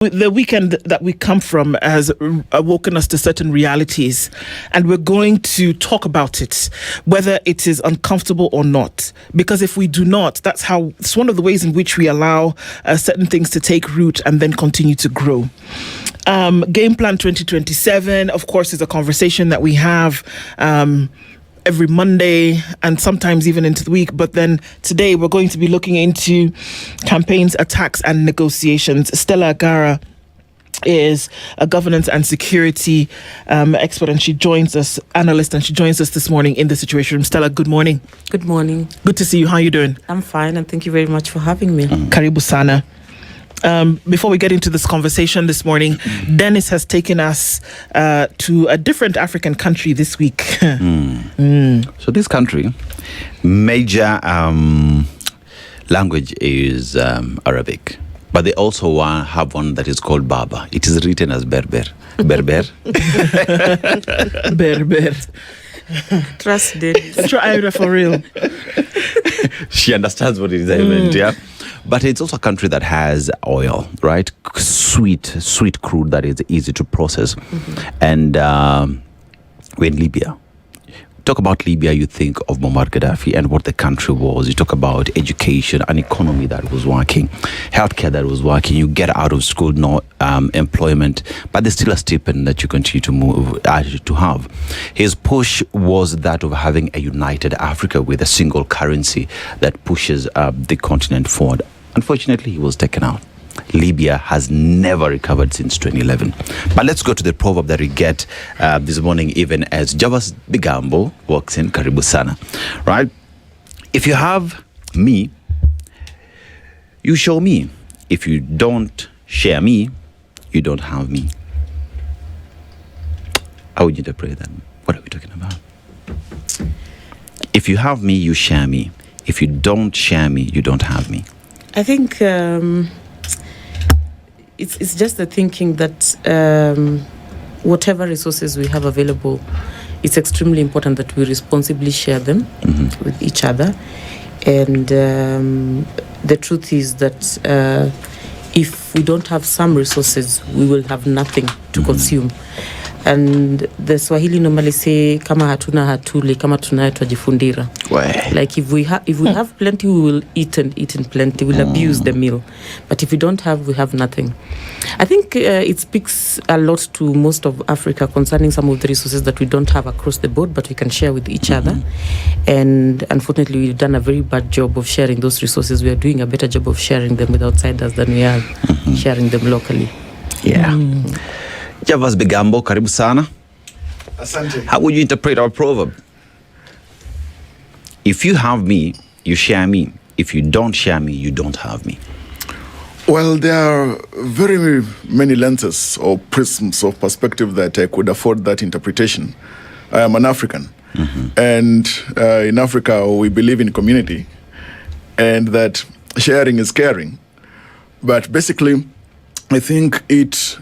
The weekend that we come from has awoken us to certain realities, and we're going to talk about it, whether it is uncomfortable or not. Because if we do not, it's one of the ways in which we allow certain things to take root and then continue to grow. Game Plan 2027, of course, is a conversation that we have every Monday and sometimes even into the week. But then today we're going to be looking into campaigns, attacks and negotiations. Stella Agara is a governance and security expert, and she joins us, analyst, and she joins us this morning in the Situation Room. Stella, good morning. Good morning. Good to see you. How are you doing? I'm fine, and thank you very much for having me. Karibu sana. Before we get into this conversation this morning, Dennis has taken us to a different African country this week. So this country, major language is Arabic, but they also have one that is called Baba. It is written as Berber. Berber. Berber. Trust Dennis. Try for real. She understands what it is I meant, yeah. But it's also a country that has oil, right? Sweet crude that is easy to process. And we're in Libya. Talk about Libya, you think of Muammar Gaddafi and what the country was. You talk about education, an economy that was working, healthcare that was working. You get out of school, no employment, but there's still a stipend that you continue to have. His push was that of having a united Africa with a single currency that pushes the continent forward. Unfortunately, he was taken out. Libya has never recovered since 2011. But let's go to the proverb that we get this morning, even as Java's Bigambo walks in. Karibu sana. Right? If you have me, you show me. If you don't share me, you don't have me. How would you interpret that? What are we talking about? If you have me, you share me. If you don't share me, you don't have me. I think it's just the thinking that whatever resources we have available, it's extremely important that we responsibly share them with each other. And the truth is that if we don't have some resources, we will have nothing to consume. And the Swahili normally say, kama hatuna hatuli, kama tunayo twajifundira. Like if we have plenty, we will eat in plenty. We'll abuse the meal. But if we don't have, we have nothing. I think it speaks a lot to most of Africa concerning some of the resources that we don't have across the board, but we can share with each other. And unfortunately, we've done a very bad job of sharing those resources. We are doing a better job of sharing them with outsiders than we are sharing them locally. Yeah. Javas Bigambo, karibu sana. Asante. How would you interpret our proverb? If you have me, you share me. If you don't share me, you don't have me. Well, there are very many lenses or prisms of perspective that I could afford that interpretation. I am an African. And in Africa, we believe in community and that sharing is caring. But basically, I think it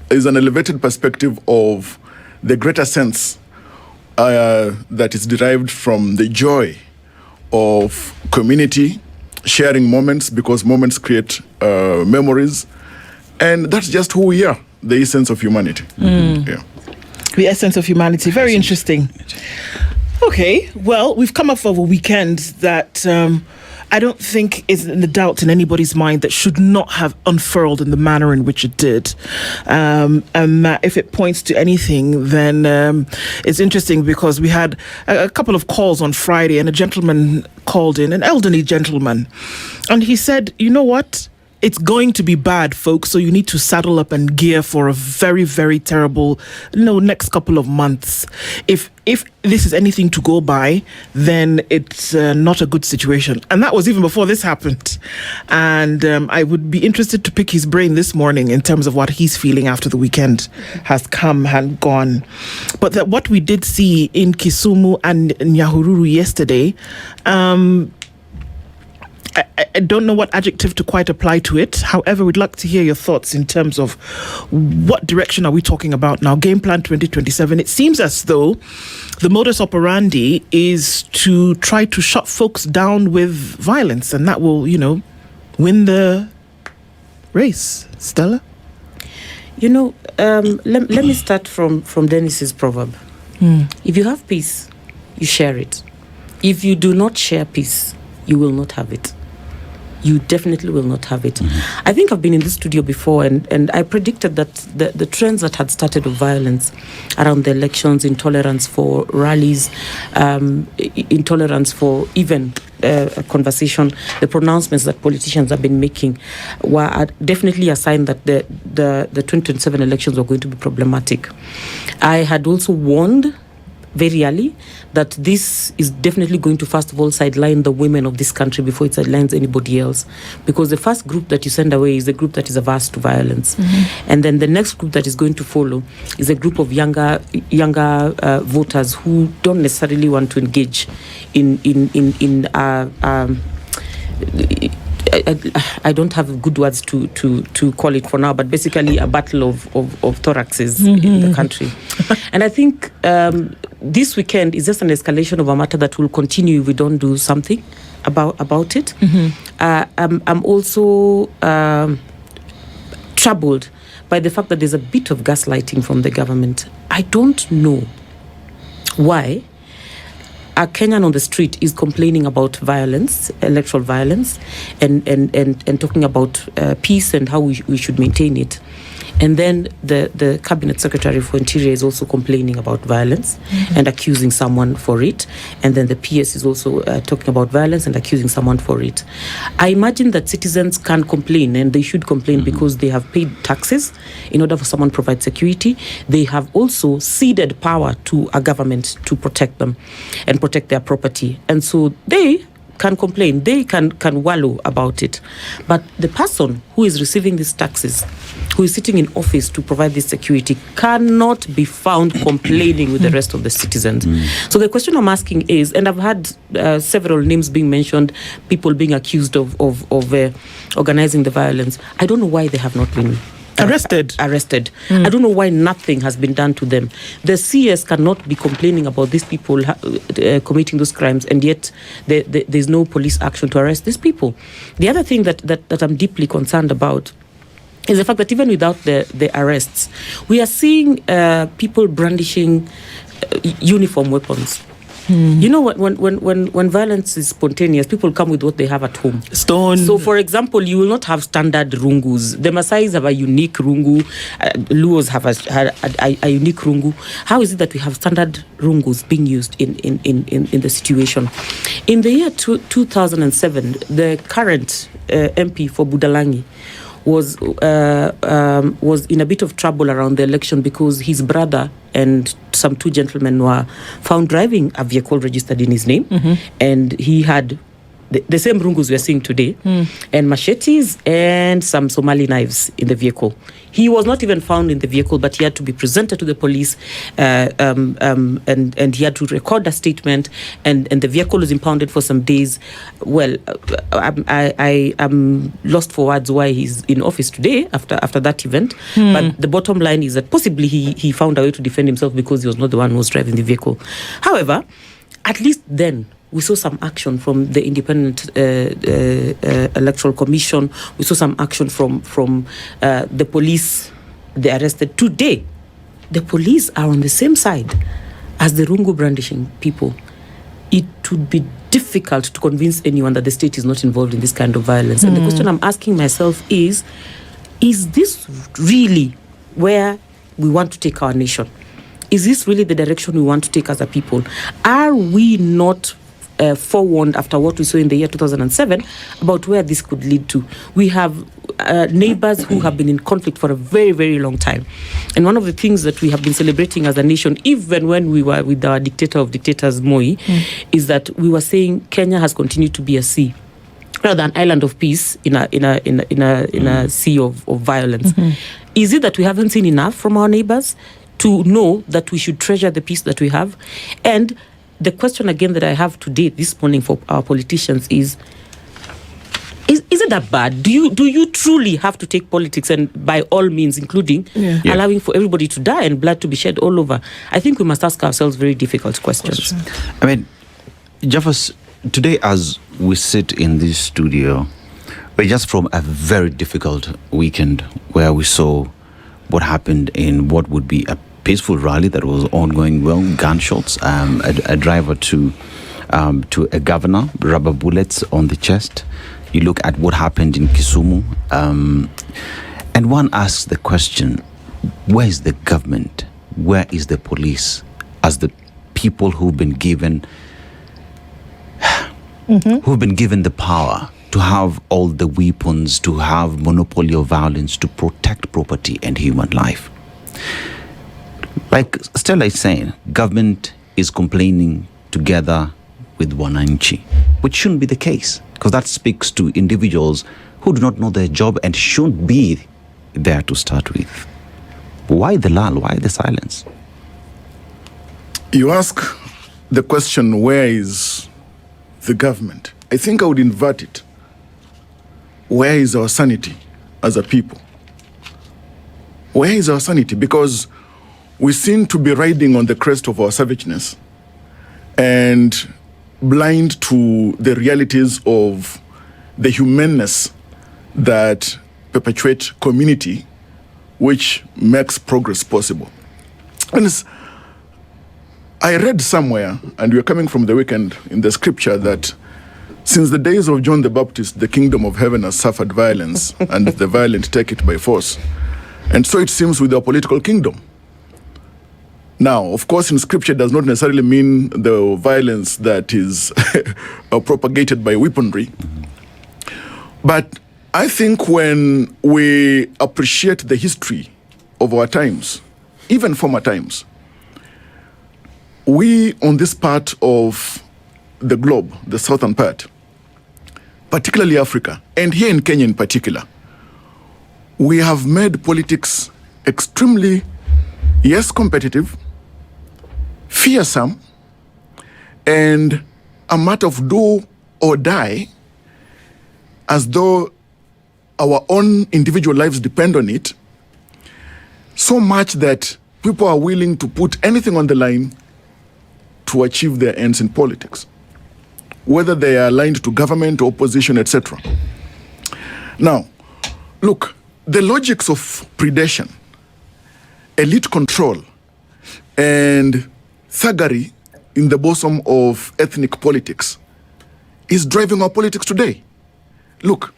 is an elevated perspective of the greater sense that is derived from the joy of community, sharing moments, because moments create memories. And that's just who we are, the essence of humanity. Yeah. The essence of humanity. Very interesting. Okay, well, we've come off of a weekend that I don't think is in the doubt in anybody's mind that should not have unfurled in the manner in which it did. And that if it points to anything, then it's interesting because we had a couple of calls on Friday and a gentleman called in, an elderly gentleman, and he said, you know what? It's going to be bad, folks, so you need to saddle up and gear for a very, very terrible, next couple of months. If this is anything to go by, then it's not a good situation. And that was even before this happened. And I would be interested to pick his brain this morning in terms of what he's feeling after the weekend has come and gone. But that what we did see in Kisumu and Nyahururu yesterday, I don't know what adjective to quite apply to it. However, we'd like to hear your thoughts in terms of what direction are we talking about now. Game Plan 2027. It seems as though the modus operandi is to try to shut folks down with violence, and that will, win the race. Stella? Let me start from Dennis's proverb. If you have peace, you share it. If you do not share peace, you will not have it. You definitely will not have it. I think I've been in this studio before, and I predicted that the trends that had started of violence around the elections, intolerance for rallies, intolerance for even a conversation, the pronouncements that politicians have been making were definitely a sign that the 2027 elections were going to be problematic. I had also warned very early that this is definitely going to, first of all, sideline the women of this country before it sidelines anybody else, because the first group that you send away is the group that is averse to violence, and then the next group that is going to follow is a group of younger voters who don't necessarily want to engage in I don't have good words to call it for now, but basically a battle of thoraxes in the country. And I think this weekend is just an escalation of a matter that will continue if we don't do something about it. I'm also troubled by the fact that there's a bit of gaslighting from the government. I don't know why a Kenyan on the street is complaining about violence, electoral violence, and talking about peace and how we should maintain it. And then the Cabinet Secretary for Interior is also complaining about violence and accusing someone for it. And then the PS is also talking about violence and accusing someone for it. I imagine that citizens can complain, and they should complain because they have paid taxes in order for someone to provide security. They have also ceded power to a government to protect them and protect their property. And so they can complain, they can wallow about it. But the person who is receiving these taxes, who is sitting in office to provide this security, cannot be found complaining with the rest of the citizens. So the question I'm asking is, and I've had several names being mentioned, people being accused of organizing the violence. I don't know why they have not been arrested. I don't know why nothing has been done to them. The CS cannot be complaining about these people committing those crimes, and yet there's no police action to arrest these people. The other thing that I'm deeply concerned about is the fact that even without the arrests, we are seeing people brandishing uniform weapons. You know, when violence is spontaneous, people come with what they have at home. Stone. So, for example, you will not have standard rungus. The Maasais have a unique rungu. Luos have a unique rungu. How is it that we have standard rungus being used in the situation? In the year 2007, the current MP for Budalangi was in a bit of trouble around the election because his brother and some two gentlemen were found driving a vehicle registered in his name, and he had the same rungus we are seeing today, and machetes and some Somali knives in the vehicle. He was not even found in the vehicle, but he had to be presented to the police, and he had to record a statement, and the vehicle was impounded for some days. Well, I'm lost for words why he's in office today after that event. But the bottom line is that possibly he found a way to defend himself because he was not the one who was driving the vehicle. However, at least then, we saw some action from the Independent Electoral Commission. We saw some action from the police, the arrested. Today, the police are on the same side as the rungu brandishing people. It would be difficult to convince anyone that the state is not involved in this kind of violence. And the question I'm asking myself is this really where we want to take our nation? Is this really the direction we want to take as a people? Are we not forewarned after what we saw in the year 2007 about where this could lead to? We have neighbors who have been in conflict for a very, very long time. And one of the things that we have been celebrating as a nation, even when we were with our dictator of dictators, Moi, is that we were saying Kenya has continued to be a sea rather than an island of peace in a sea of violence. Is it that we haven't seen enough from our neighbors to know that we should treasure the peace that we have? And the question again that I have today, this morning, for our politicians is it that bad? Do you truly have to take politics and by all means, including allowing for everybody to die and blood to be shed all over? I think we must ask ourselves very difficult questions. I mean, Jeffers, today as we sit in this studio, we're just from a very difficult weekend where we saw what happened in what would be a peaceful rally that was ongoing well, gunshots, a driver to a governor, rubber bullets on the chest. You look at what happened in Kisumu, and one asks the question, where is the government? Where is the police? As the people who've been given the power to have all the weapons, to have monopoly of violence, to protect property and human life. Like Stella is saying, government is complaining together with wananchi, which shouldn't be the case, because that speaks to individuals who do not know their job and shouldn't be there to start with. Why the lull? Why the silence? You ask the question, where is the government? I think I would invert it. Where is our sanity as a people? Where is our sanity? Because we seem to be riding on the crest of our savageness and blind to the realities of the humaneness that perpetuate community, which makes progress possible. And I read somewhere, and we're coming from the weekend, in the scripture, that since the days of John the Baptist, the kingdom of heaven has suffered violence, and the violent take it by force. And so it seems with our political kingdom. Now, of course, in scripture does not necessarily mean the violence that is propagated by weaponry. But I think when we appreciate the history of our times, even former times, we on this part of the globe, the southern part, particularly Africa, and here in Kenya in particular, we have made politics extremely, yes, competitive, fearsome, and a matter of do or die, as though our own individual lives depend on it, so much that people are willing to put anything on the line to achieve their ends in politics, whether they are aligned to government, opposition, etc. Now, look, the logics of predation, elite control, and thuggery in the bosom of ethnic politics is driving our politics today. Look,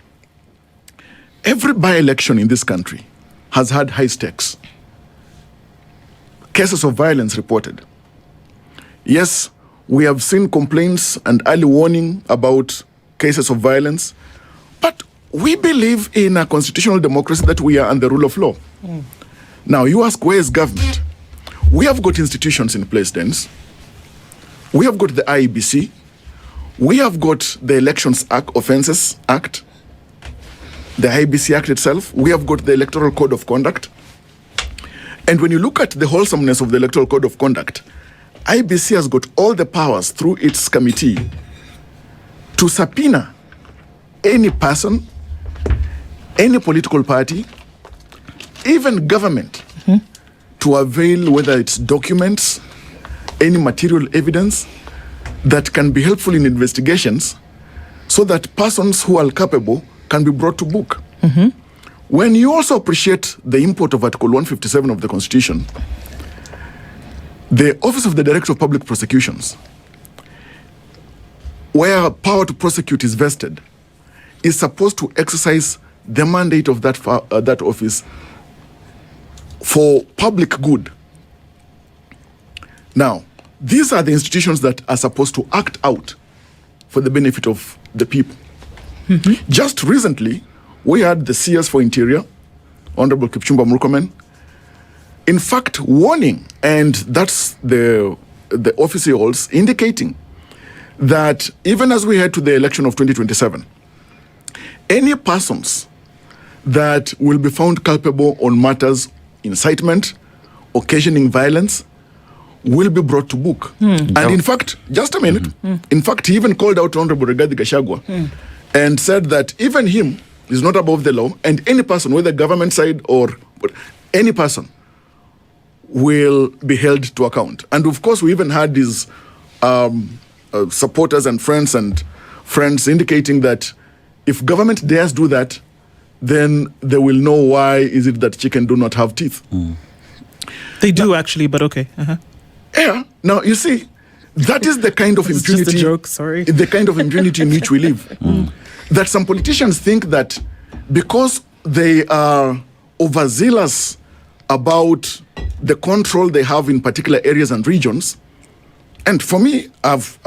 every by-election in this country has had high stakes. Cases of violence reported. Yes, we have seen complaints and early warning about cases of violence, but we believe in a constitutional democracy that we are under the rule of law. Now, you ask, where is government? We have got institutions in place, Dennis. We have got the IEBC. We have got the Elections Act, Offences Act, the IEBC Act itself. We have got the Electoral Code of Conduct. And when you look at the wholesomeness of the Electoral Code of Conduct, IEBC has got all the powers through its committee to subpoena any person, any political party, even government, to avail whether it's documents, any material evidence that can be helpful in investigations, so that persons who are culpable can be brought to book. When you also appreciate the import of Article 157 of the Constitution, the Office of the Director of Public Prosecutions, where power to prosecute is vested, is supposed to exercise the mandate of that office for public good. Now, these are the institutions that are supposed to act out for the benefit of the people. Just recently, we had the CS for Interior, Honorable Kipchumba Murkomen, in fact warning, and that's the officials indicating that even as we head to the election of 2027, any persons that will be found culpable on matters incitement, occasioning violence, will be brought to book. And in fact, just a minute, in fact, he even called out Honorable Rigathi Gachagua and said that even him is not above the law, and any person, whether government side or any person, will be held to account. And of course, we even had these supporters and friends indicating that if government dares do that, then they will know why is it that chicken do not have teeth. They do actually, but okay. Yeah. Now, you see, that is the kind of It's impunity. just a joke, sorry. The kind of impunity in which we live. That some politicians think that because they are overzealous about the control they have in particular areas and regions, and for me, I've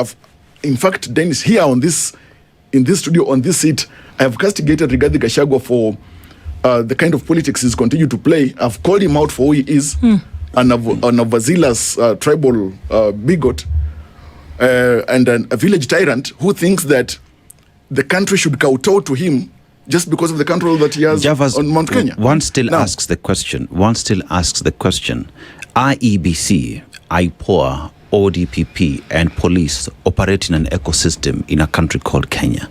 in fact, Dennis, here in this studio, on this seat, I have castigated Rigathi Gachagua for the kind of politics he's continued to play. I've called him out for who he is, an overzealous tribal bigot, and a village tyrant who thinks that the country should kowtow to him just because of the control that he has Javas, on Mount Kenya. One still Now, asks the question. IEBC, IPOA, ODPP, and police operate in an ecosystem in a country called Kenya.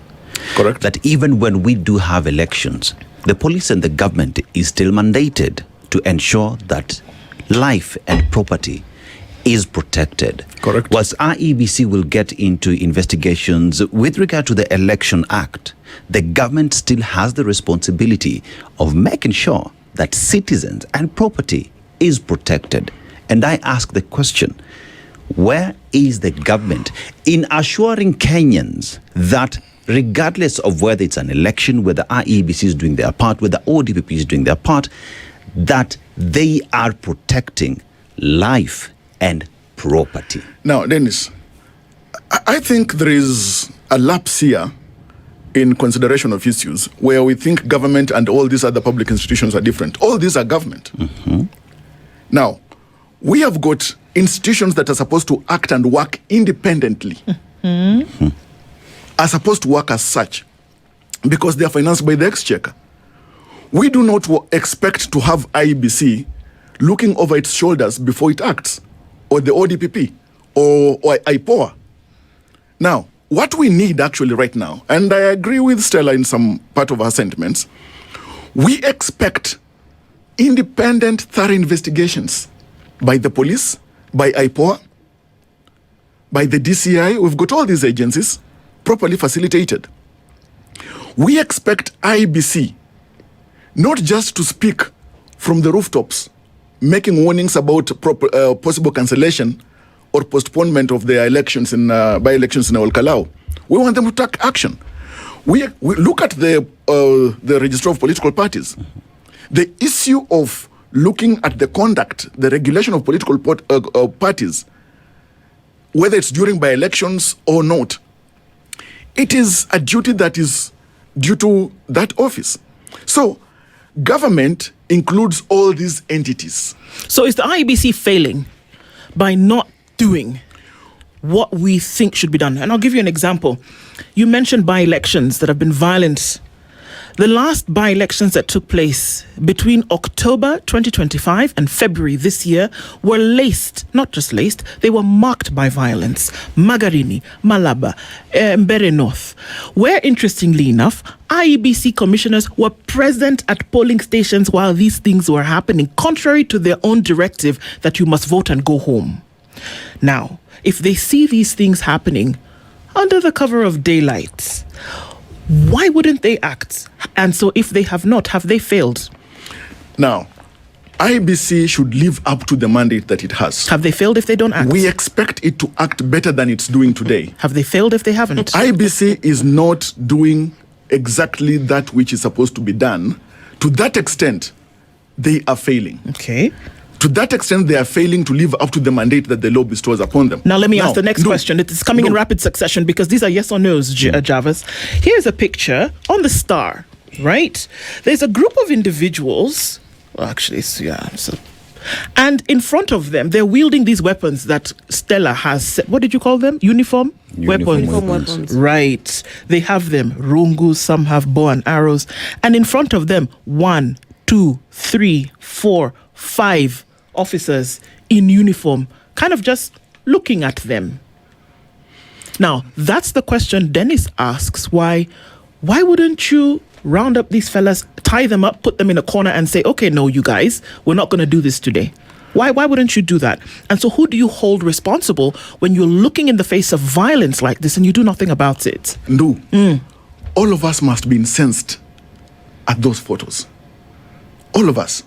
Correct. That even when we do have elections, the police and the government is still mandated to ensure that life and property is protected. Correct. Whilst IEBC will get into investigations with regard to the Election Act, the government still has the responsibility of making sure that citizens and property is protected. And I ask the question, where is the government in assuring Kenyans that regardless of whether it's an election, whether IEBC is doing their part, whether ODPP is doing their part, that they are protecting life and property? Now, Dennis, I think there is a lapse here in consideration of issues where we think government and all these other public institutions are different. All these are government. Now, we have got institutions that are supposed to act and work independently, are supposed to work as such because they are financed by the exchequer. We do not expect to have IEBC looking over its shoulders before it acts, or the ODPP, or IPOA. Now, what we need actually right now, and I agree with Stella in some part of her sentiments, we expect independent, thorough investigations by the police, by IPOA, by the DCI. We've got all these agencies properly facilitated. We expect IEBC not just to speak from the rooftops, making warnings about possible cancellation or postponement of the elections in by-elections in Olkalau. We want them to take action. We look at the Register of Political Parties. The issue of looking at the conduct, the regulation of political parties, whether it's during by-elections or not, it is a duty that is due to that office. So, government includes all these entities. So is the IEBC failing by not doing what we think should be done? And I'll give you an example. You mentioned by-elections that have been violent. The last by-elections that took place between October 2025 and February this year were laced, not just laced, they were marked by violence. Magarini, Malaba, Mbere North, where interestingly enough, IEBC commissioners were present at polling stations while these things were happening, contrary to their own directive that you must vote and go home. Now, if they see these things happening under the cover of daylight, why wouldn't they act? And so if they have not, have they failed? Now, IEBC should live up to the mandate that it has. Have they failed if they don't act? We expect it to act better than it's doing today. Have they failed if they haven't? IEBC is not doing exactly that which is supposed to be done. To that extent, they are failing. Okay. To that extent, they are failing to live up to the mandate that the law bestows upon them. Now, let me ask the next question. It is coming in rapid succession because these are yes or no's, Javas. Here's a picture on the Star, right? There's a group of individuals. Well, actually, and in front of them, they're wielding these weapons that Stella has. What did you call them? Uniform weapons. Right. They have them. Rungu, some have bow and arrows. And in front of them, 1, 2, 3, 4, 5 officers in uniform, kind of just looking at them. Now, that's the question Dennis asks. Why wouldn't you round up these fellas, tie them up, put them in a corner and say, okay, no, you guys, we're not going to do this today? Why wouldn't you do that? And so who do you hold responsible when you're looking in the face of violence like this and you do nothing about it? All of us must be incensed at those photos. All of us.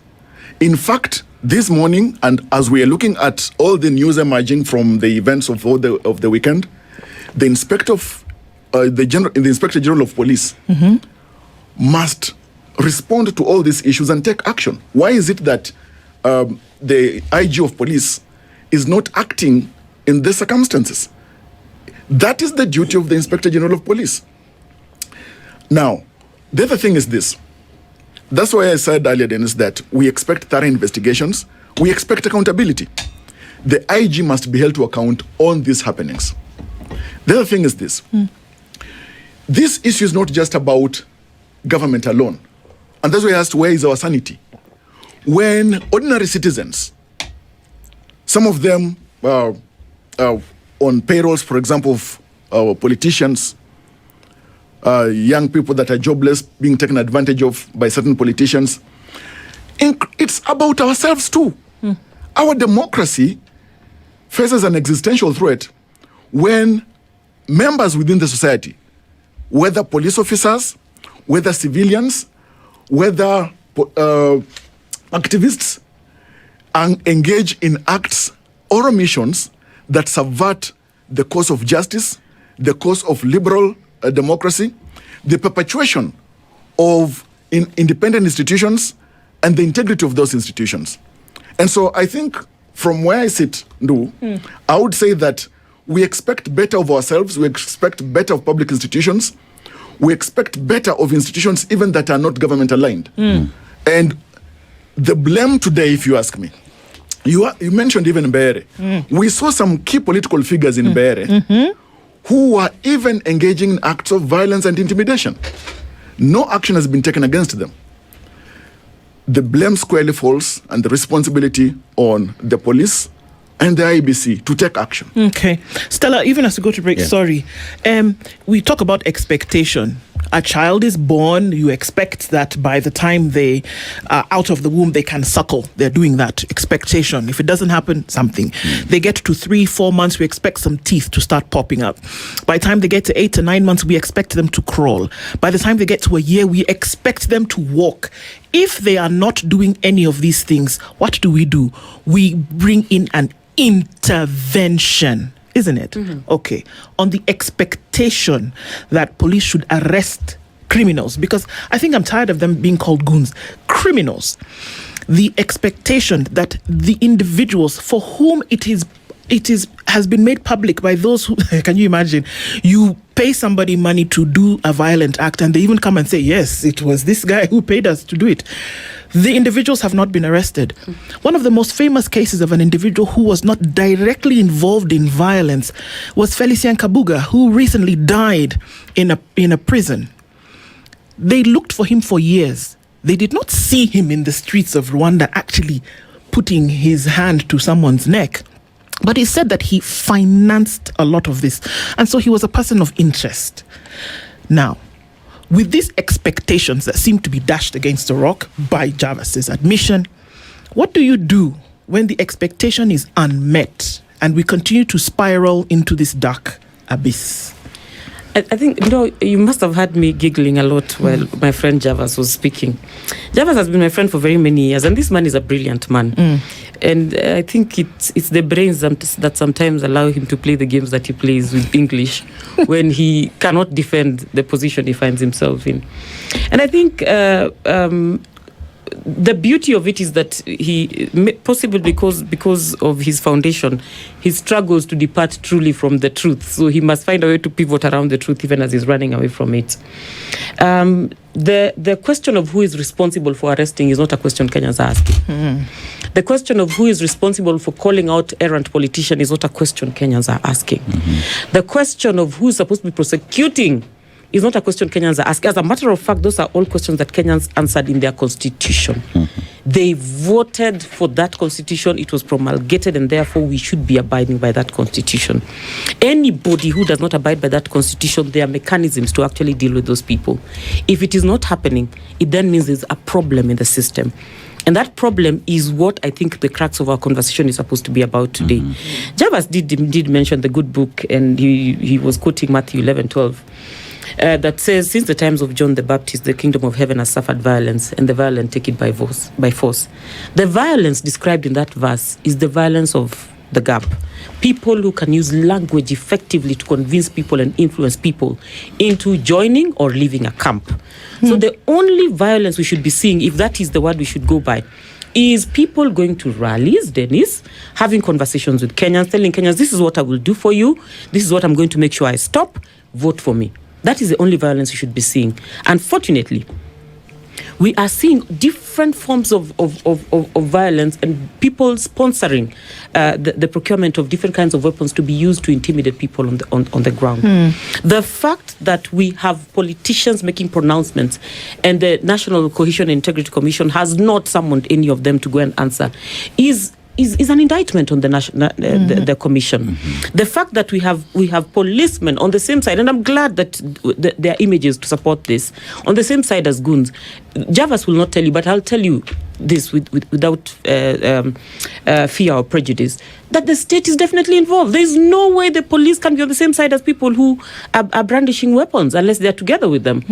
In fact, this morning, and as we are looking at all the news emerging from the events of the weekend, the Inspector General of Police must respond to all these issues and take action. Why is it that the IG of Police is not acting in these circumstances? That is the duty of the Inspector General of Police. Now, the other thing is this. That's why I said earlier, Dennis, that we expect thorough investigations. We expect accountability. The IG must be held to account on these happenings. The other thing is this. This issue is not just about government alone. And that's why I asked, where is our sanity? When ordinary citizens, some of them on payrolls, for example, of politicians, young people that are jobless being taken advantage of by certain politicians. It's about ourselves too. Our democracy faces an existential threat when members within the society, whether police officers, whether civilians, whether activists, engage in acts or omissions that subvert the cause of justice, the cause of liberal democracy, the perpetuation of independent institutions, and the integrity of those institutions. And so I think from where I sit, Ndu, I would say that we expect better of ourselves, we expect better of public institutions, we expect better of institutions even that are not government aligned. And the blame today, if you ask me, you mentioned even Mbeere. We saw some key political figures in Mbeere who are even engaging in acts of violence and intimidation. No action has been taken against them. The blame squarely falls and the responsibility on the police and the IBC to take action. Okay. Stella, even as we go to break, sorry. We talk about expectation. A child is born, you expect that by the time they are out of the womb, they can suckle. They're doing that. Expectation. If it doesn't happen, something. They get to 3-4 months, we expect some teeth to start popping up. By the time they get to 8 to 9 months, we expect them to crawl. By the time they get to a year, we expect them to walk. If they are not doing any of these things, what do? We bring in an intervention, isn't it? Okay. On the expectation that police should arrest criminals, because I think I'm tired of them being called goons. Criminals. The expectation that the individuals for whom it has been made public by those who, can you imagine? You pay somebody money to do a violent act and they even come and say, yes, it was this guy who paid us to do it. The individuals have not been arrested. One of the most famous cases of an individual who was not directly involved in violence was Felicien Kabuga, who recently died in a prison. They looked for him for years. They did not see him in the streets of Rwanda actually putting his hand to someone's neck. But he said that he financed a lot of this. And so he was a person of interest. Now, with these expectations that seem to be dashed against the rock by Javas's admission, what do you do when the expectation is unmet and we continue to spiral into this dark abyss? I think, you must have heard me giggling a lot while my friend Javas was speaking. Javas has been my friend for very many years, and this man is a brilliant man. And I think it's the brains that sometimes allow him to play the games that he plays with English when he cannot defend the position he finds himself in. And I think the beauty of it is that he, possibly because of his foundation, he struggles to depart truly from the truth. So he must find a way to pivot around the truth even as he's running away from it. The question of who is responsible for arresting is not a question Kenyans are asking. The question of who is responsible for calling out errant politicians is not a question Kenyans are asking. The question of who is supposed to be prosecuting is not a question Kenyans are asking. As a matter of fact, those are all questions that Kenyans answered in their constitution. They voted for that constitution. It was promulgated, and therefore we should be abiding by that constitution. Anybody who does not abide by that constitution, there are mechanisms to actually deal with those people. If it is not happening, it then means there's a problem in the system. And that problem is what I think the crux of our conversation is supposed to be about today. Javas did mention the good book, and he was quoting Matthew 11:12. that says, since the times of John the Baptist, the kingdom of heaven has suffered violence, and the violent take it by force. The violence described in that verse is the violence of the gap. People who can use language effectively to convince people and influence people into joining or leaving a camp. So the only violence we should be seeing, if that is the word we should go by, is people going to rallies, Dennis, having conversations with Kenyans, telling Kenyans, this is what I will do for you, this is what I'm going to make sure I stop, vote for me. That is the only violence we should be seeing. Unfortunately, we are seeing different forms of violence and people sponsoring the procurement of different kinds of weapons to be used to intimidate people on the ground. The fact that we have politicians making pronouncements and the National Cohesion and Integrity Commission has not summoned any of them to go and answer is an indictment on the commission. The fact that we have policemen on the same side, and I'm glad that there are images to support this, on the same side as goons. Javas will not tell you, but I'll tell you this without fear or prejudice, that the state is definitely involved. There is no way the police can be on the same side as people who are brandishing weapons unless they're together with them.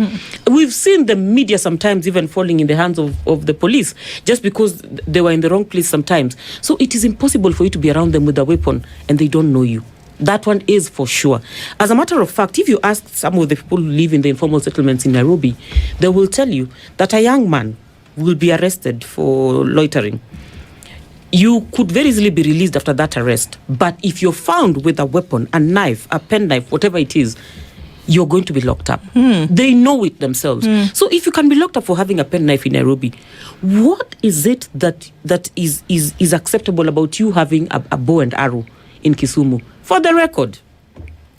We've seen the media sometimes even falling in the hands of the police just because they were in the wrong place sometimes. So it is impossible for you to be around them with a weapon and they don't know you. That one is for sure. As a matter of fact, if you ask some of the people who live in the informal settlements in Nairobi, they will tell you that a young man will be arrested for loitering. You could very easily be released after that arrest. But if you're found with a weapon, a knife, a penknife, whatever it is, you're going to be locked up. They know it themselves. So if you can be locked up for having a penknife in Nairobi, what is it that is acceptable about you having a bow and arrow in Kisumu? For the record,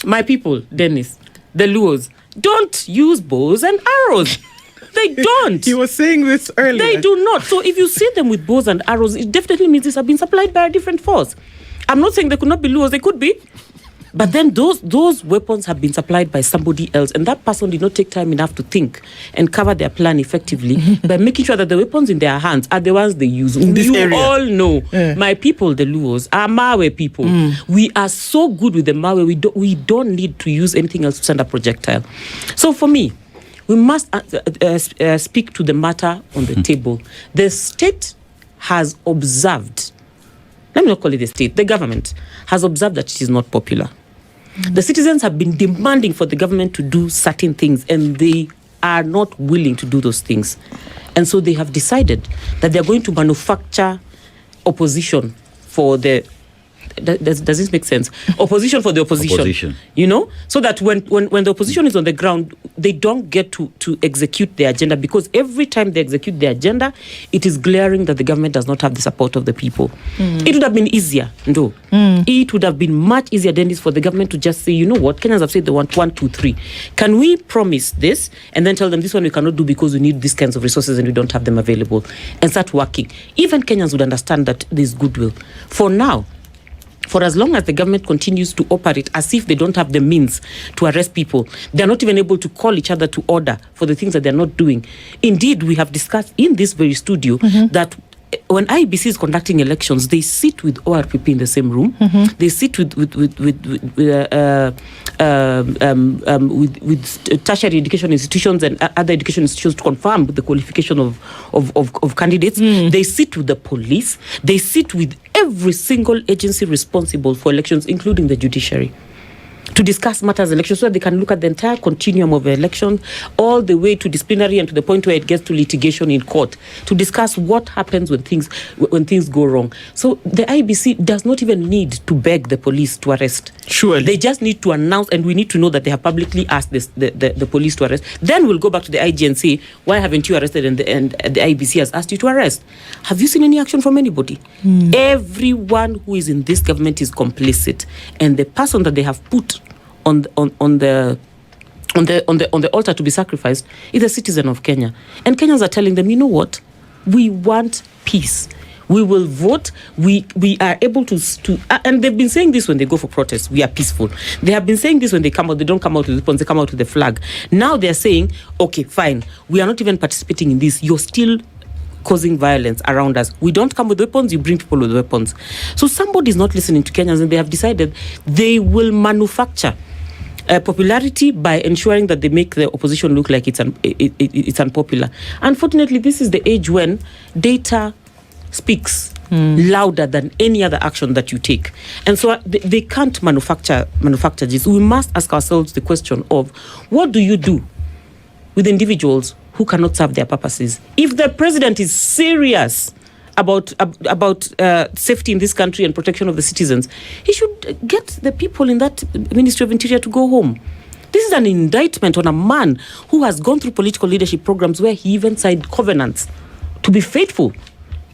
my people, Dennis, the Luos, don't use bows and arrows. They don't. You were saying this earlier. They do not. So if you see them with bows and arrows, it definitely means these have been supplied by a different force. I'm not saying they could not be Luos, they could be. But then those weapons have been supplied by somebody else, and that person did not take time enough to think and cover their plan effectively by making sure that the weapons in their hands are the ones they use. In this area. All know, my people, the Luos, are Mawe people. We are so good with the Mawe, we don't need to use anything else to send a projectile. So for me, we must speak to the matter on the table. The state has observed, let me not call it the state, the government has observed that it is not popular. The citizens have been demanding for the government to do certain things, and they are not willing to do those things. And so they have decided that they're going to manufacture opposition for the... Does this make sense? Opposition for the opposition. You know? So that when the opposition is on the ground, they don't get to execute their agenda, because every time they execute their agenda, it is glaring that the government does not have the support of the people. It would have been easier, it would have been much easier, Dennis, for the government to just say, you know what, Kenyans have said they want 1, 2, 3. Can we promise this and then tell them this one we cannot do because we need these kinds of resources and we don't have them available, and start working? Even Kenyans would understand that there's goodwill. For now, for as long as the government continues to operate as if they don't have the means to arrest people, they're not even able to call each other to order for the things that they're not doing. Indeed, we have discussed in this very studio that when IEBC is conducting elections, they sit with ORPP in the same room. They sit with tertiary education institutions and other education institutions to confirm the qualification of candidates. They sit with the police. They sit with every single agency responsible for elections, including the judiciary, to discuss matters elections, so that they can look at the entire continuum of elections, all the way to disciplinary and to the point where it gets to litigation in court, to discuss what happens when things go wrong. So the IBC does not even need to beg the police to arrest. Surely. They just need to announce, and we need to know that they have publicly asked the police to arrest. Then we'll go back to the IG and say, why haven't you arrested? And the IBC has asked you to arrest. Have you seen any action from anybody? Everyone who is in this government is complicit, and the person that they have put on the altar to be sacrificed is a citizen of Kenya. And Kenyans are telling them, you know what? We want peace. We will vote. We are able to and they've been saying this when they go for protests. We are peaceful. They have been saying this when they come out. They don't come out with weapons. They come out with the flag. Now they're saying, okay, fine. We are not even participating in this. You're still causing violence around us. We don't come with weapons. You bring people with weapons. So somebody is not listening to Kenyans, and they have decided they will manufacture popularity by ensuring that they make the opposition look like it's unpopular. Unfortunately, this is the age when data speaks louder than any other action that you take. And so they can't manufacture this. We must ask ourselves the question of, what do you do with individuals who cannot serve their purposes? If the president is serious about safety in this country and protection of the citizens, he should get the people in that Ministry of Interior to go home. This is an indictment on a man who has gone through political leadership programs where he even signed covenants to be faithful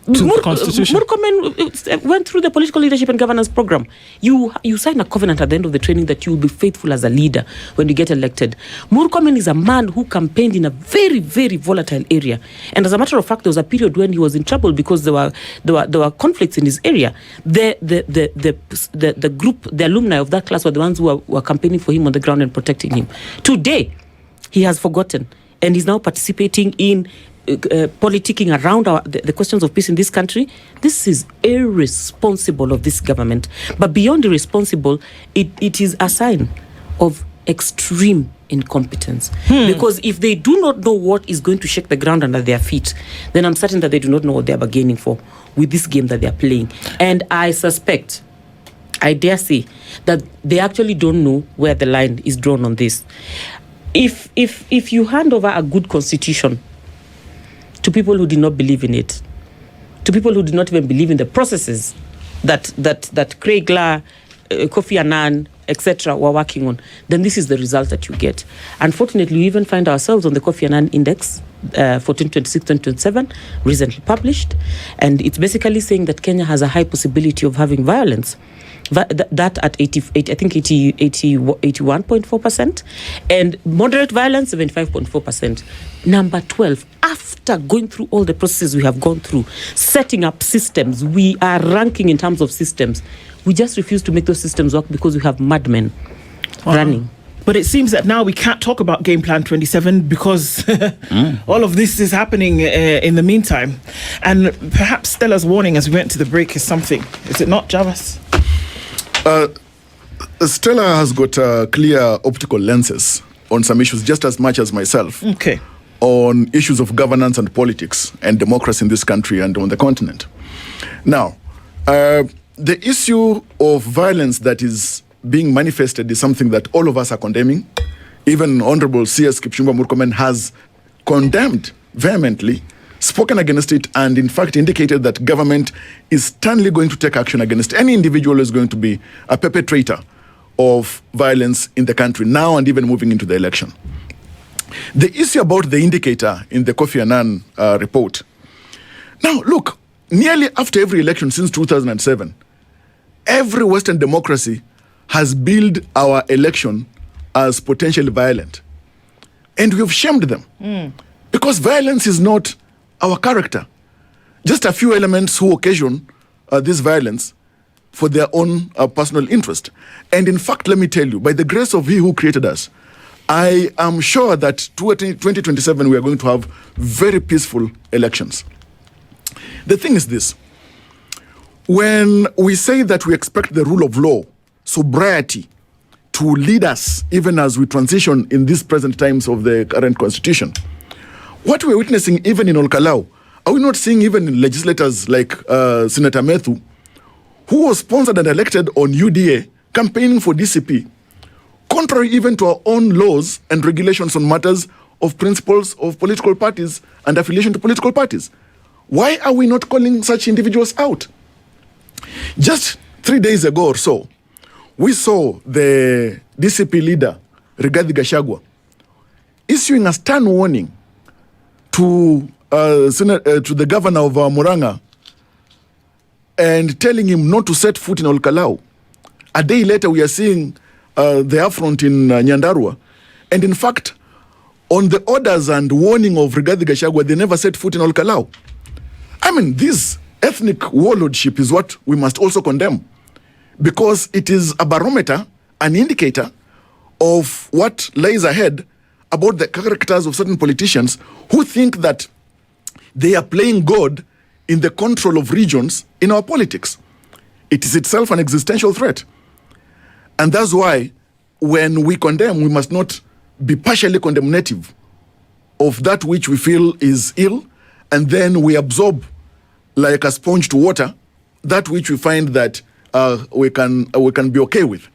to the Constitution. Murkomen went through the political leadership and governance program. You sign a covenant at the end of the training that you will be faithful as a leader when you get elected. Murkomen is a man who campaigned in a very, very volatile area. And as a matter of fact, there was a period when he was in trouble because there were conflicts in his area. The group, the alumni of that class were the ones who were campaigning for him on the ground and protecting him. Today, he has forgotten and is now participating in politicking around the questions of peace in this country. This is irresponsible of this government. But beyond irresponsible, it is a sign of extreme incompetence. Because if they do not know what is going to shake the ground under their feet, then I'm certain that they do not know what they are bargaining for with this game that they are playing. And I suspect, I dare say, that they actually don't know where the line is drawn on this. If you hand over a good constitution to people who did not believe in it, to people who did not even believe in the processes that Craig La, Kofi Annan, etc. were working on, then this is the result that you get. Unfortunately, we even find ourselves on the Kofi Annan Index for 2026-2027, recently published, and it's basically saying that Kenya has a high possibility of having violence. That at 81.4%, and moderate violence 75.4%. Number 12, after going through all the processes we have gone through, setting up systems, we are ranking in terms of systems. We just refuse to make those systems work because we have madmen running. But it seems that now we can't talk about Game Plan 27 because all of this is happening in the meantime. And perhaps Stella's warning as we went to the break is something. Is it not, Javas? Stella has got clear optical lenses on some issues just as much as myself. Okay. On issues of governance and politics and democracy in this country and on the continent. Now, the issue of violence that is being manifested is something that all of us are condemning. Even Honorable C.S. Kipchumba Murkomen has condemned vehemently, spoken against it, and in fact indicated that government is sternly going to take action against any individual who is going to be a perpetrator of violence in the country now and even moving into the election. The issue about the indicator in the Kofi Annan report. Now, look, nearly after every election since 2007, every Western democracy has billed our election as potentially violent. And we've shamed them. Because violence is not our character. Just a few elements who occasion this violence for their own personal interest. And in fact, let me tell you, by the grace of He who created us, I am sure that 2027 we are going to have very peaceful elections. The thing is this. When we say that we expect the rule of law, sobriety, to lead us even as we transition in these present times of the current constitution, what we're witnessing even in Olkalau, are we not seeing even legislators like Senator Methu, who was sponsored and elected on UDA, campaigning for DCP, contrary even to our own laws and regulations on matters of principles of political parties and affiliation to political parties? Why are we not calling such individuals out? Just 3 days ago or so, we saw the DCP leader, Rigathi Gachagua, issuing a stern warning to the governor of Muranga and telling him not to set foot in Olkalau. A day later, we are seeing the affront in Nyandarua. And in fact, on the orders and warning of Rigathi Gachagua, they never set foot in Olkalau. I mean, this ethnic warlordship is what we must also condemn, because it is a barometer, an indicator of what lies ahead about the characters of certain politicians who think that they are playing God in the control of regions in our politics. It is itself an existential threat. And that's why when we condemn, we must not be partially condemnative of that which we feel is ill, and then we absorb like a sponge to water that which we find that we can be okay with.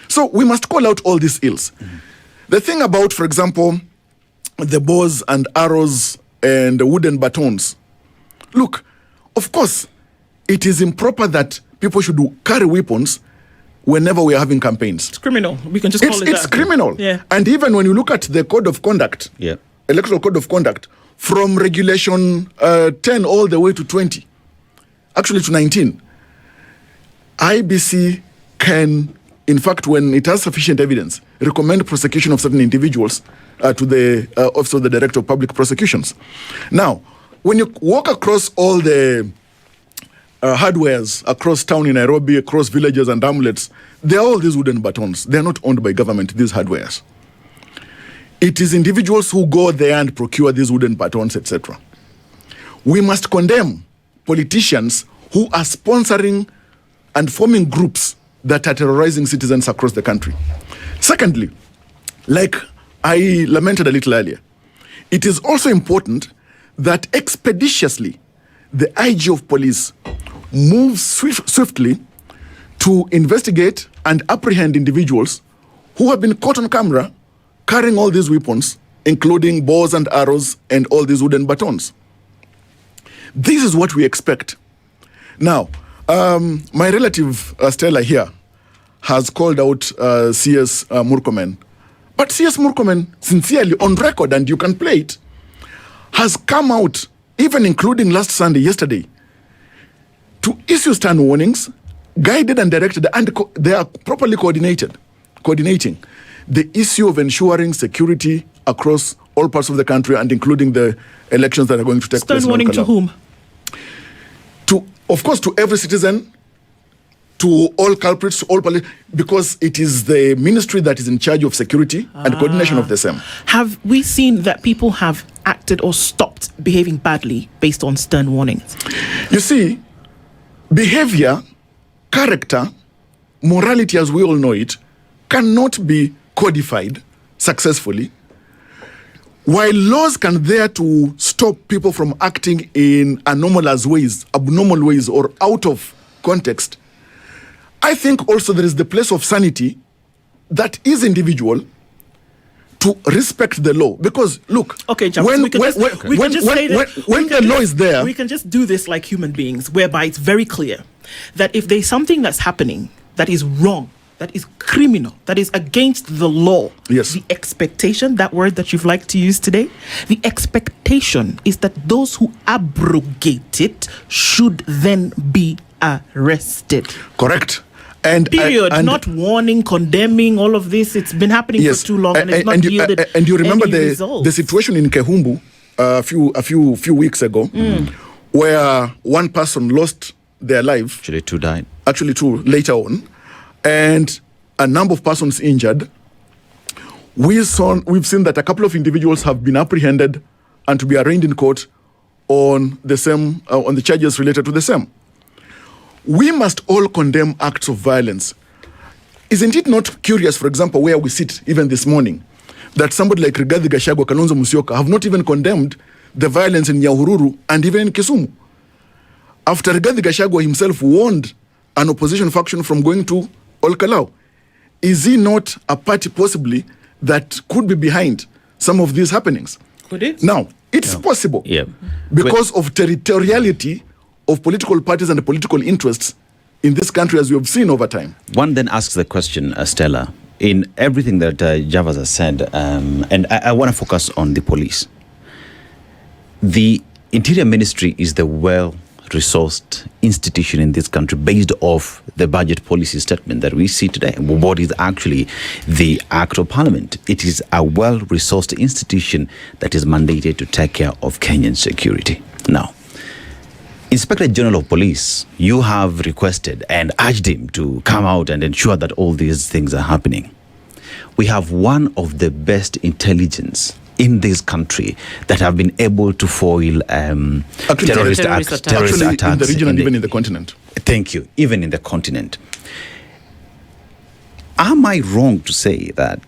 So we must call out all these ills. The thing about, for example, the bows and arrows and the wooden batons. Look, of course, it is improper that people should carry weapons whenever we are having campaigns. It's criminal. We can just call it that. It's criminal. Yeah. And even when you look at the code of conduct, electoral code of conduct, from regulation 10 all the way to 20, actually to 19, IBC can, in fact, when it has sufficient evidence, recommend prosecution of certain individuals to the Office of the Director of Public Prosecutions. Now, when you walk across all the hardwares across town in Nairobi, across villages and hamlets, they are all these wooden batons. They are not owned by government, these hardwares. It is individuals who go there and procure these wooden batons, etc. We must condemn politicians who are sponsoring and forming groups that are terrorizing citizens across the country. Secondly, like I lamented a little earlier, it is also important that expeditiously the IG of police moves swiftly to investigate and apprehend individuals who have been caught on camera carrying all these weapons, including bows and arrows and all these wooden batons. This is what we expect. Now, my relative Stella here has called out CS Murkomen. But CS Murkomen, sincerely, on record, and you can play it, has come out, even including last Sunday, yesterday, to issue stern warnings, guided and directed, and they are properly coordinating the issue of ensuring security across all parts of the country, and including the elections that are going to take place. Stern warning to whom? Of course, to every citizen, to all culprits, to all because it is the ministry that is in charge of security and coordination of the same. Have we seen that people have acted or stopped behaving badly based on stern warnings? You see, behavior, character, morality as we all know it, cannot be codified successfully. While laws can there to stop people from acting in anomalous ways, abnormal ways, or out of context, I think also there is the place of sanity that is individual to respect the law. Because look, okay, when the law is there, we can just do this like human beings, whereby it's very clear that if there's something that's happening that is wrong, that is criminal, that is against the law. Yes. The expectation, that word that you've liked to use today, the expectation is that those who abrogate it should then be arrested. Correct. And period. Not warning, condemning, all of this. It's been happening for too long, and it's not yielded. And you remember the situation in Kehumbu a few weeks ago, where one person lost their life. Actually, two died. Actually, two later on. And a number of persons injured. We've seen that a couple of individuals have been apprehended and to be arraigned in court on the charges related to the same. We must all condemn acts of violence. Isn't it not curious, for example, where we sit even this morning, that somebody like Rigathi Gachagua, Kalonzo Musyoka have not even condemned the violence in Nyahururu and even in Kisumu, after Rigathi Gachagua himself warned an opposition faction from going to Olkalau? Is he not a party possibly that could be behind some of these happenings? Could it? Now, it's possible. Yeah. Because of territoriality of political parties and the political interests in this country, as we have seen over time. One then asks the question, Stella, in everything that Javas has said, and I want to focus on the police. The Interior Ministry is the well-resourced institution in this country based off the budget policy statement that we see today. What is actually the Act of Parliament? It is a well-resourced institution that is mandated to take care of Kenyan security. Now, Inspector General of Police, you have requested and urged him to come out and ensure that all these things are happening. We have one of the best intelligence in this country that have been able to foil terrorist attacks in the region and even in the continent. Thank you. Even in the continent. Am I wrong to say that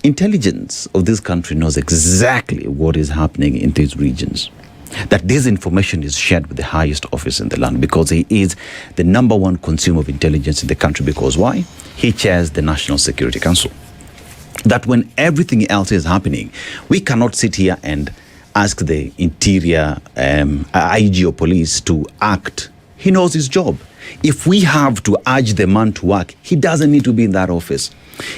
intelligence of this country knows exactly what is happening in these regions? That this information is shared with the highest office in the land because he is the number one consumer of intelligence in the country. Because why? He chairs the National Security Council. That when everything else is happening, we cannot sit here and ask the interior IG or police to act. He knows his job. If we have to urge the man to work, he doesn't need to be in that office.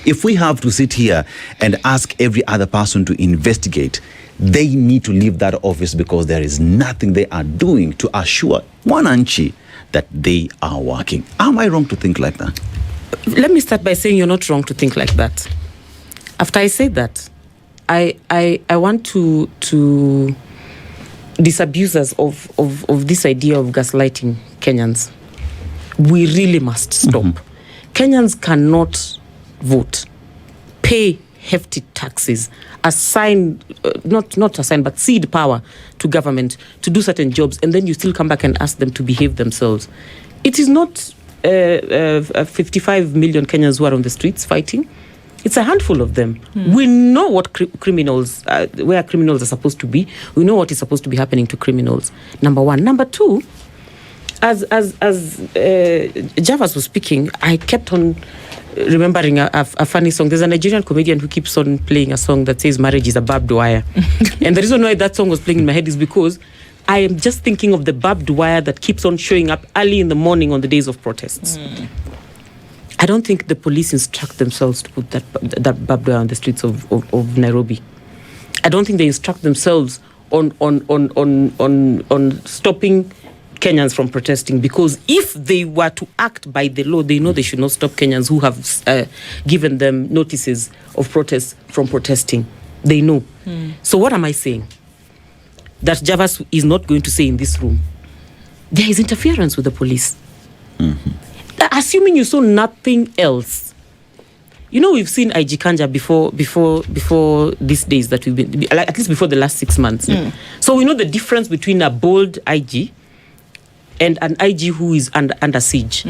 If we have to sit here and ask every other person to investigate, they need to leave that office because there is nothing they are doing to assure Wananchi that they are working. Am I wrong to think like that? Let me start by saying you're not wrong to think like that. After I say that, I want to disabuse us of this idea of gaslighting Kenyans. We really must stop. Kenyans cannot vote, pay hefty taxes, but cede power to government to do certain jobs, and then you still come back and ask them to behave themselves. It is not 55 million Kenyans who are on the streets fighting. It's a handful of them. We know what criminals, where criminals are supposed to be. We know what is supposed to be happening to criminals. Number one. Number two, as Javas was speaking, I kept on remembering a funny song. There's a Nigerian comedian who keeps on playing a song that says marriage is a barbed wire. And the reason why that song was playing in my head is because I am just thinking of the barbed wire that keeps on showing up early in the morning on the days of protests. I don't think the police instruct themselves to put that barbed wire on the streets of Nairobi. I don't think they instruct themselves on stopping Kenyans from protesting, because if they were to act by the law, they know they should not stop Kenyans who have given them notices of protest from protesting. They know. So what am I saying? That Javas is not going to say in this room. There is interference with the police. Assuming you saw nothing else. You know, we've seen IG Kanja before these days that we've been, like, at least before the last 6 months. So we know the difference between a bold IG and an IG who is under siege.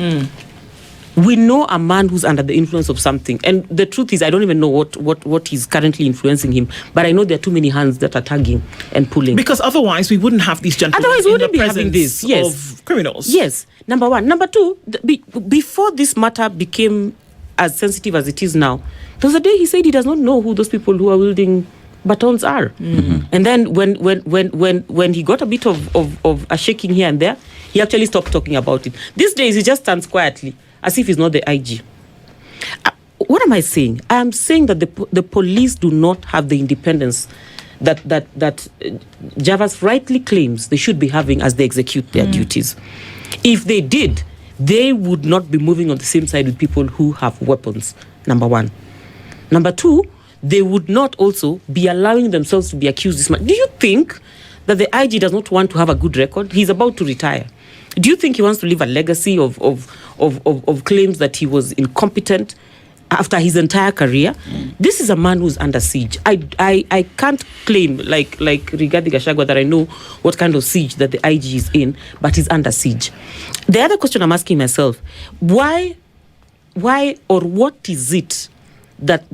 We know a man who's under the influence of something. And the truth is, I don't even know what is currently influencing him. But I know there are too many hands that are tugging and pulling. Because otherwise, we wouldn't have these gentlemen. Otherwise, we wouldn't be having this. Yes. Of criminals. Yes. Number one. Number two, before this matter became as sensitive as it is now, there was a day he said he does not know who those people who are wielding batons are. And then when he got a bit of a shaking here and there, he actually stopped talking about it. These days, he just stands quietly, as if he's not the IG. What am I saying? I am saying that the police do not have the independence that Javas rightly claims they should be having as they execute their duties. If they did, they would not be moving on the same side with people who have weapons, number one. Number two, they would not also be allowing themselves to be accused this much. Do you think that the IG does not want to have a good record? He's about to retire. Do you think he wants to leave a legacy of claims that he was incompetent after his entire career? This is a man who's under siege. I can't claim like Rigathi Gachagua that I know what kind of siege that the IG is in, but he's under siege. The other question I'm asking myself, why or what is it that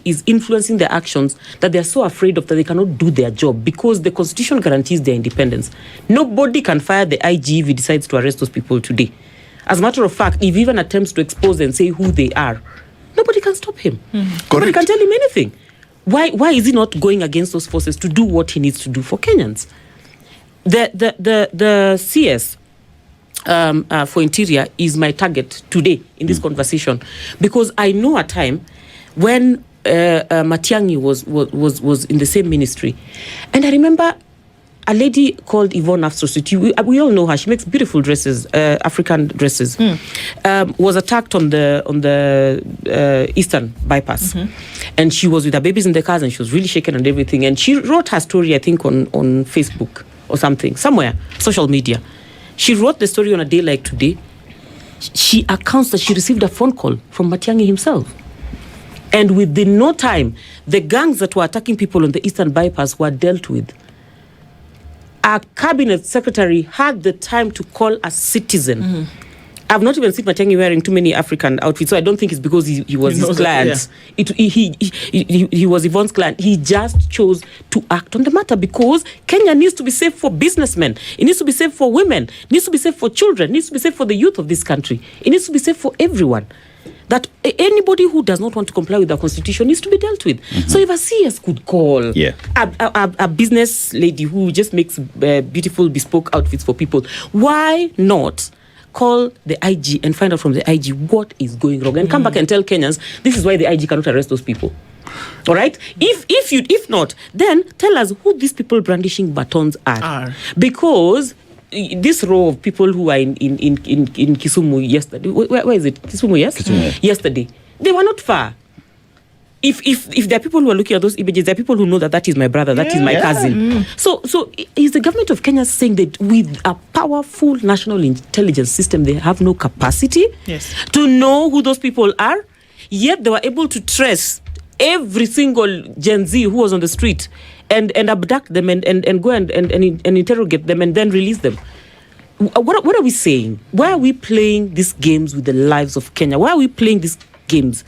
is influencing their actions that they're so afraid of that they cannot do their job? Because the Constitution guarantees their independence. Nobody can fire the IG if he decides to arrest those people today. As a matter of fact, if he even attempts to expose and say who they are, nobody can stop him. Nobody can tell him anything. Why is he not going against those forces to do what he needs to do for Kenyans? The CS for Interior is my target today in this conversation, because I know a time when Matiang'i was in the same ministry, and I remember a lady called Yvonne Afsositi. We all know her. She makes beautiful dresses, African dresses. Was attacked on the Eastern bypass, and she was with her babies in the cars, and she was really shaken and everything. And she wrote her story, I think, on Facebook or something, somewhere, social media. She wrote the story on a day like today. She accounts that she received a phone call from Matiang'i himself. And within no time, the gangs that were attacking people on the Eastern bypass were dealt with. Our cabinet secretary had the time to call a citizen I've not even seen Matiang'i wearing too many African outfits, so I don't think it's because he was his client. He was Yvonne's client. He just chose to act on the matter because Kenya needs to be safe for businessmen. It needs to be safe for women. It needs to be safe for children. It needs to be safe for the youth of this country. It needs to be safe for everyone. That anybody who does not want to comply with the constitution needs to be dealt with. So if a CS could call a business lady who just makes beautiful bespoke outfits for people, why not call the IG and find out from the IG what is going wrong and come back and tell Kenyans this is why the IG cannot arrest those people? All right. If not, then tell us who these people brandishing batons are. Because this row of people who are in Kisumu yesterday, where is it? Kisumu, yes? Kisumu. Yesterday, they were not far. If there are people who are looking at those images, there are people who know that is my brother, that is my cousin. So is the government of Kenya saying that with a powerful national intelligence system, they have no capacity to know who those people are? Yet they were able to trace every single Gen Z who was on the street and abduct them and go and interrogate them and then release them. What are we saying? Why are we playing these games with the lives of Kenya? Why are we playing these games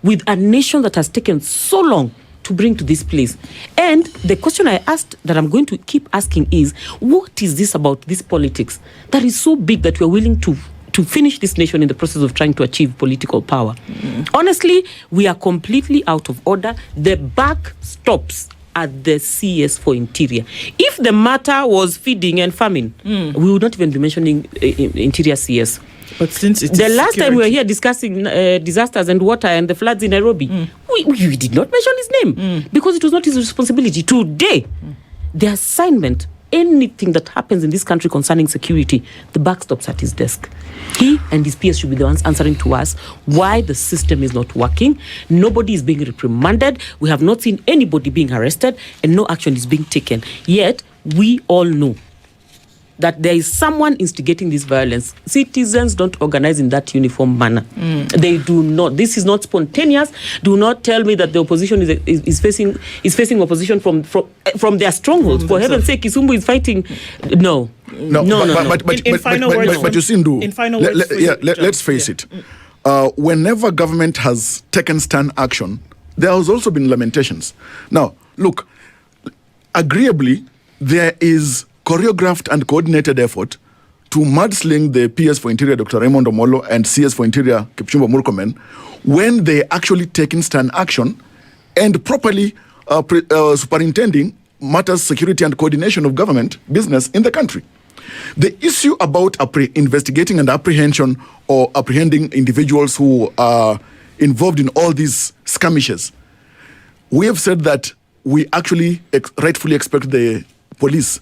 with a nation that has taken so long to bring to this place? And the question I asked that I'm going to keep asking is, what is this about this politics that is so big that we're willing to finish this nation in the process of trying to achieve political power? Honestly, we are completely out of order. The buck stops at the CS for Interior. If the matter was feeding and farming, we would not even be mentioning Interior CS. But since it's the last time we were here discussing disasters and water and the floods in Nairobi, we did not mention his name because it was not his responsibility. Today, the assignment, anything that happens in this country concerning security, the buck stops at his desk. He and his peers should be the ones answering to us why the system is not working. Nobody is being reprimanded. We have not seen anybody being arrested and no action is being taken. Yet, we all know that there is someone instigating this violence. Citizens don't organize in that uniform manner. They do not. This is not spontaneous. Do not tell me that the opposition is facing opposition from their strongholds. For heaven's sake, Kisumu is fighting. No. But you see, Ndu, in final words, let's face it. Whenever government has taken stern action, there has also been lamentations. Now, look, agreeably, there is choreographed and coordinated effort to mudsling the PS for Interior, Dr. Raymond Omolo, and CS for Interior, Kipchumba Murkomen, when they actually taken stern action and properly superintending matters security and coordination of government business in the country. The issue about investigating and apprehension or apprehending individuals who are involved in all these skirmishes, we have said that we actually rightfully expect the police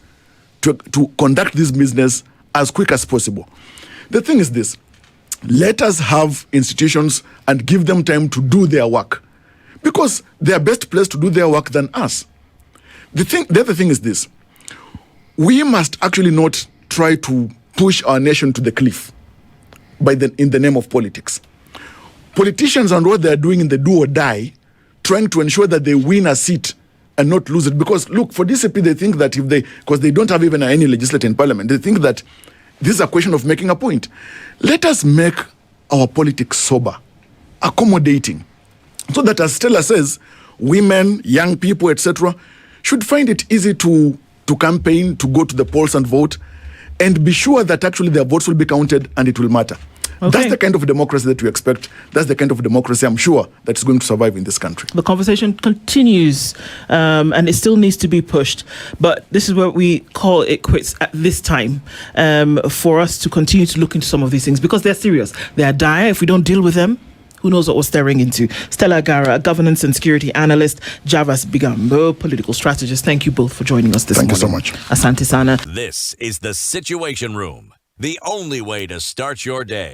to conduct this business as quick as possible. The thing is this: let us have institutions and give them time to do their work, because they are best placed to do their work than us. The other thing is this: we must actually not try to push our nation to the cliff in the name of politics. Politicians and what they are doing in the do or die, trying to ensure that they win a seat and not lose it. Because look, for DCP, they think that because they don't have even any legislature in parliament, they think that this is a question of making a point. Let us make our politics sober, accommodating, so that, as Stella says, women, young people, etc., should find it easy to campaign, to go to the polls and vote, and be sure that actually their votes will be counted and it will matter. Okay. That's the kind of democracy that we expect. That's the kind of democracy I'm sure that's going to survive in this country. The conversation continues, and it still needs to be pushed. But this is where we call it quits at this time, for us to continue to look into some of these things, because they're serious. They are dire. If we don't deal with them, who knows what we're staring into. Stella Gara, governance and security analyst, Javas Bigambo, political strategist. Thank you both for joining us this morning. Thank you so much. Asante Sana. This is the Situation Room, the only way to start your day.